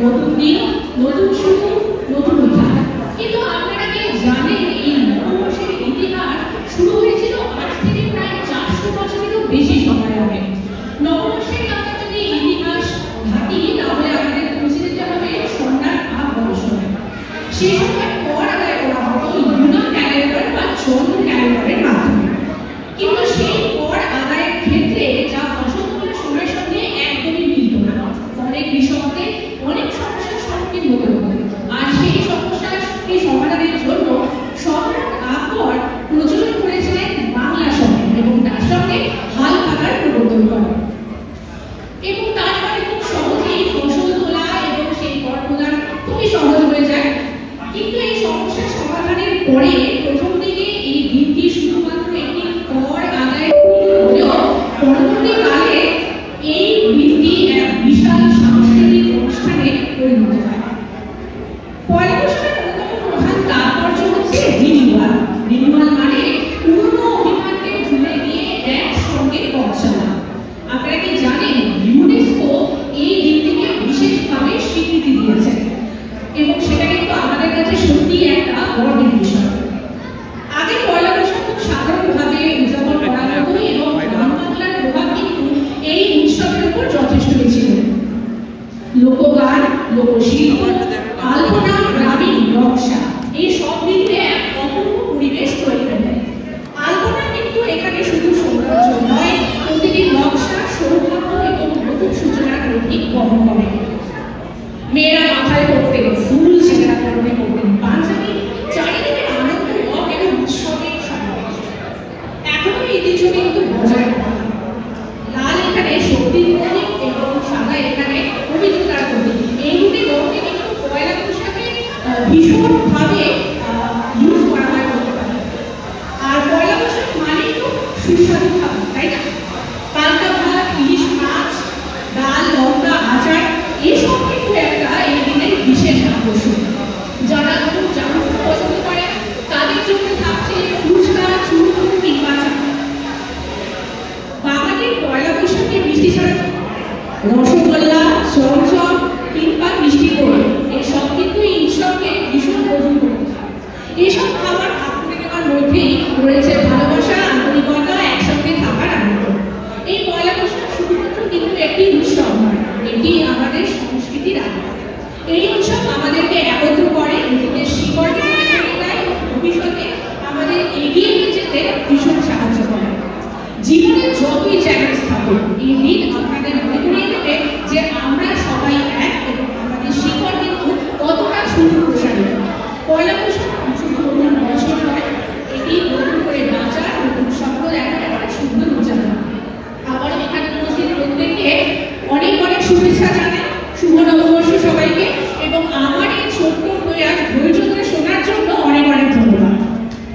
নতুন দিন, নতুন শুরু, নতুন উদ্ধার। কিন্তু আপনারা কি জানেন এই নববর্ষের ইতিহাস শুরু হয়েছিল আজ থেকে প্রায় 400 বছরেরও বেশি সময় আগে। নববর্ষের আমরা যদি ইতিহাস ঘাঁটি তাহলে আমাদের পৌঁছে যেতে হবে সম্রাট আকবরের সময়। সেই সময় কর আদায় করা হতো ইউনান ক্যালেন্ডার বা চন্দ্র ক্যালেন্ডারের মাধ্যমে। কিন্তু সেই কর আদায়ের ক্ষেত্রে যা ফসল তোলার সময়ের সঙ্গে একদমই মিলত না, ফলে কৃষকদের অনেক সমস্যার সম্মুখীন হতে হতো। আর সেই সমস্যাকে সমাধানের জন্য সম্রাট আকবর প্রচলন করেছিলেন বাংলা সঙ্গে এবং তার সঙ্গে হাল খাতার প্রবর্তন করেন। এবং তারপরে খুব সহজেই ফসল তোলা এবং সেই কর প্রদান খুবই সহজ হয়ে যায়। কিন্তু এই সমস্যার সমাধানের পরে প্রথম দিকে এই দিনটি শুধুমাত্র একটি কর আদায়ের হলেও পরবর্তীকালে এই দিনটি এক বিশাল সাংস্কৃতিক অনুষ্ঠানে পরিণত হয়। পয়লা বৈশাখের অন্যতম প্রধান তাৎপর্য হচ্ছে রিনিউয়াল। রিনিউয়াল মানে পুরনো অভিমানকে ভুলে গিয়ে একসঙ্গে পথ চলা। আপনারা কি জানেন ইউনেস্কো এই দিনটিকে বিশেষভাবে স্বীকৃতি দিয়েছে এবং সেটা কিন্তু আমাদের কাছে সত্যি একটা গর্বের বিষয়। আগে পয়লা বৈশাখ খুব সাধারণভাবে উদযাপন করা হতো এবং গ্রাম বাংলার প্রভাব কিন্তু এই উৎসবের উপর যথেষ্টই ছিল। লোকগান, লোকশিল্প, আলপনা, গ্রামীণ নকশা এই সব মিলিয়ে এক অপূর্ব পরিবেশ তৈরি হয়। আলপনা কিন্তু এখানে শুধু সৌন্দর্য নয়, প্রতিটি নকশা সৌভাগ্য এবং নতুন সূচনার প্রতীক বহন করে। মেয়েরা মাথায় পড়তেন ফুল, ছেলেরা পরনে পড়তেন পাঞ্জাবি, চারিদিকে আনন্দ এবং উৎসবের সমাবেশ। এখনো এই ঐতিহ্য কিন্তু বজায় রাখা। লাল এখানে শক্তির প্রতীক এবং সাদা এখানে পবিত্রতার প্রতীক। এই দুটি রঙকে কিন্তু পয়লা বৈশাখে ভীষণভাবে ইউজ করা হয় বলতে পারে। আর পয়লা বৈশাখ মানে তো সুস্বাদু খাবার, তাই না? পান্তা ভাত, ইলিশ মাছ, ডাল, লঙ্কা, আচার এসব কিন্তু একটা এই দিনের বিশেষ আকর্ষণ। যারা ধরুন জামা পছন্দ করে তাদের জন্য থাকছে ফুচকা, চুরমুর কিংবা চাট। বাঙালির পয়লা বৈশাখে মিষ্টি ছাড়া রসগোল্লা, চমচম কিংবা মিষ্টি দই এসব কিন্তু এই উৎসবকে ভীষণ গ্রহণ করতে হয়। এসব খাবার ভাগ করে নেওয়ার মধ্যেই রয়েছে ভালোবাসা, আন্তরিকতা, একসঙ্গে থাকার আনন্দ। এই পয়লা বৈশাখ শুধুমাত্র কিন্তু একটি উৎসব নয়, এটি আমাদের সংস্কৃতির আনন্দ। এই উৎসব আমাদেরকে একত্র করে, নিজেদের শিকড়কে মনে করিয়ে দেয়, ভবিষ্যতে আমাদের এগিয়ে নিয়ে যেতে ভীষণ সাহায্য করে। জীবনের যতই চ্যালেঞ্জ থাকুক এই দিন আপনাদের মনে করিয়ে দেবে যে আমরা সবাই এক এবং আমাদের শিকড় কিন্তু কতটা সুন্দর।